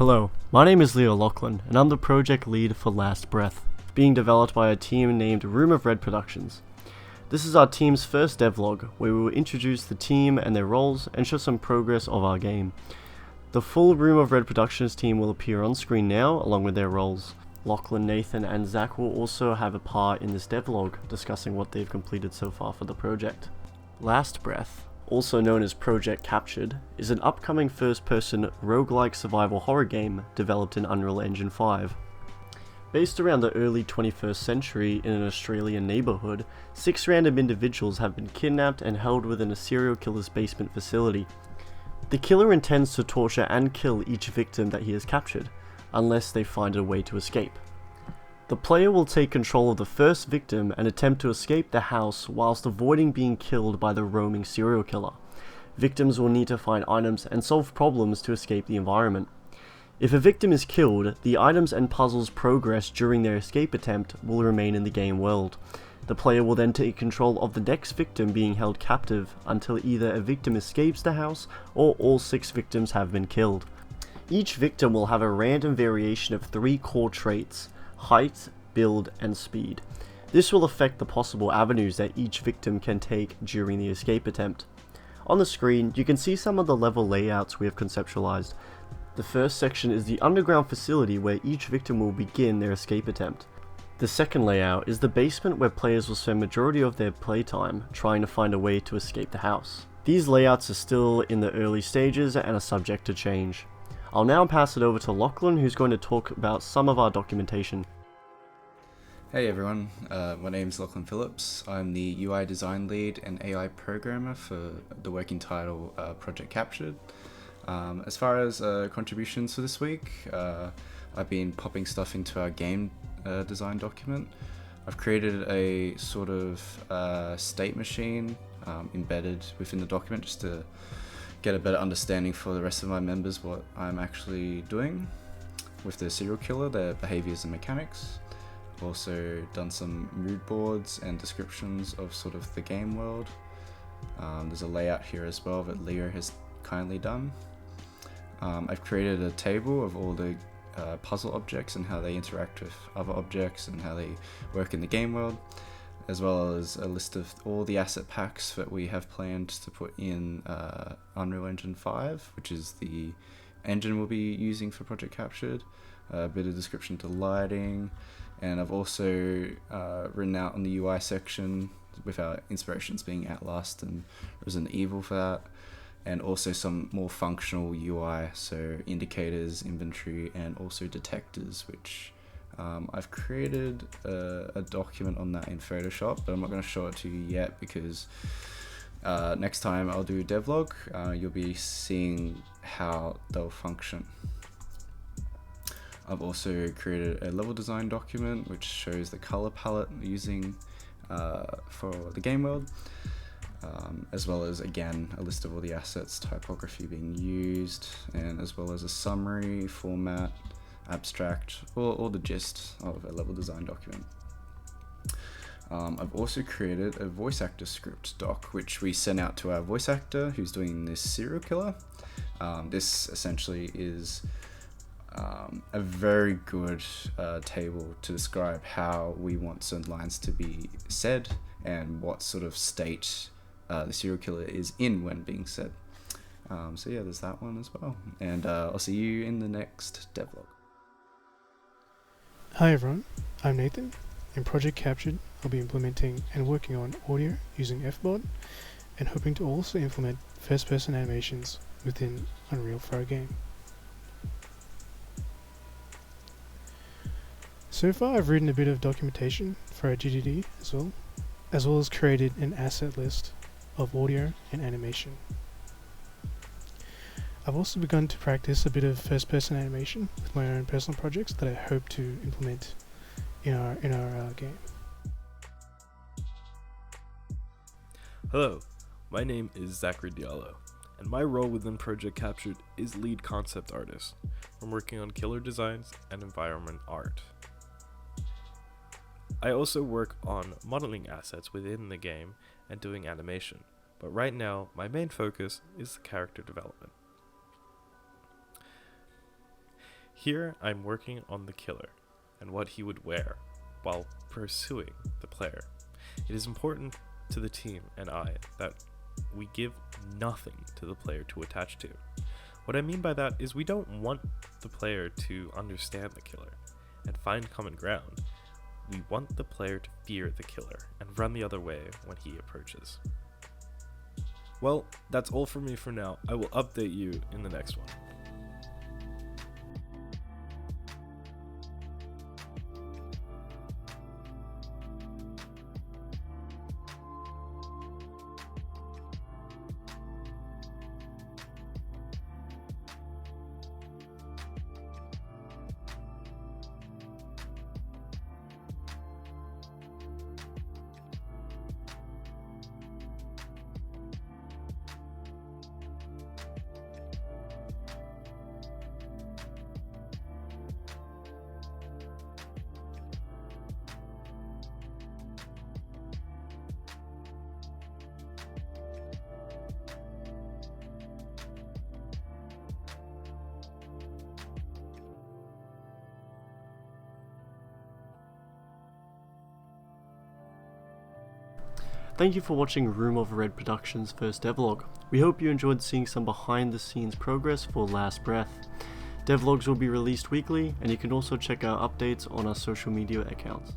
Hello, my name is Leo Lachlan, and I'm the project lead for Last Breath, being developed by a team named Room of Red Productions. This is our team's first devlog, where we will introduce the team and their roles and show some progress of our game. The full Room of Red Productions team will appear on screen now, along with their roles. Lachlan, Nathan, and Zach will also have a part in this devlog, discussing what they've completed so far for the project. Last Breath, also known as Project Captured, is an upcoming first-person roguelike survival horror game developed in Unreal Engine 5. Based around the early 21st century in an Australian neighbourhood, 6 random individuals have been kidnapped and held within a serial killer's basement facility. The killer intends to torture and kill each victim that he has captured, unless they find a way to escape. The player will take control of the first victim and attempt to escape the house whilst avoiding being killed by the roaming serial killer. Victims will need to find items and solve problems to escape the environment. If a victim is killed, the items and puzzles progressed during their escape attempt will remain in the game world. The player will then take control of the next victim being held captive until either a victim escapes the house or all 6 victims have been killed. Each victim will have a random variation of 3 core traits: height, build, and speed. This will affect the possible avenues that each victim can take during the escape attempt. On the screen, you can see some of the level layouts we have conceptualized. The first section is the underground facility where each victim will begin their escape attempt. The second layout is the basement where players will spend majority of their playtime trying to find a way to escape the house. These layouts are still in the early stages and are subject to change. I'll now pass it over to Lachlan, who's going to talk about some of our documentation. Hey everyone, my name's Lachlan Phillips. I'm the UI design lead and AI programmer for the working title Project Captured. As far as contributions for this week, I've been popping stuff into our game design document. I've created a sort of state machine embedded within the document just to get a better understanding for the rest of my members what I'm actually doing with the serial killer, their behaviors and mechanics. I've also done some mood boards and descriptions of sort of the game world. There's a layout here as well that Leo has kindly done. I've created a table of all the puzzle objects and how they interact with other objects and how they work in the game world, as well as a list of all the asset packs that we have planned to put in Unreal Engine 5, which is the engine we'll be using for Project Captured, a bit of description to lighting, and I've also written out on the UI section with our inspirations being Outlast and Resident Evil for that, and also some more functional UI, so indicators, inventory, and also detectors, which I've created a document on that in Photoshop, but I'm not going to show it to you yet because next time I'll do devlog, you'll be seeing how they'll function. I've also created a level design document which shows the color palette using for the game world, as well as, again, a list of all the assets, typography being used, and as well as a summary, format, abstract, all the gist of a level design document. I've also created a voice actor script doc, which we sent out to our voice actor who's doing this serial killer. This essentially is a very good table to describe how we want certain lines to be said and what sort of state the serial killer is in when being said. So yeah, there's that one as well. And I'll see you in the next devlog. Hi everyone, I'm Nathan. In Project Captured, I'll be implementing and working on audio using FBOD and hoping to also implement first-person animations within Unreal for our game. So far I've written a bit of documentation for our GDD as well as created an asset list of audio and animation. I've also begun to practice a bit of first-person animation with my own personal projects that I hope to implement in our game. Hello, my name is Zachary Diallo, and my role within Project Captured is lead concept artist. I'm working on killer designs and environment art. I also work on modeling assets within the game and doing animation, but right now my main focus is character development. Here I'm working on the killer and what he would wear while pursuing the player. It is important to the team and I that we give nothing to the player to attach to. What I mean by that is we don't want the player to understand the killer and find common ground. We want the player to fear the killer and run the other way when he approaches. Well, that's all for me for now. I will update you in the next one. Thank you for watching Room of Red Productions' first devlog. We hope you enjoyed seeing some behind the scenes progress for Last Breath. Devlogs will be released weekly, and you can also check out updates on our social media accounts.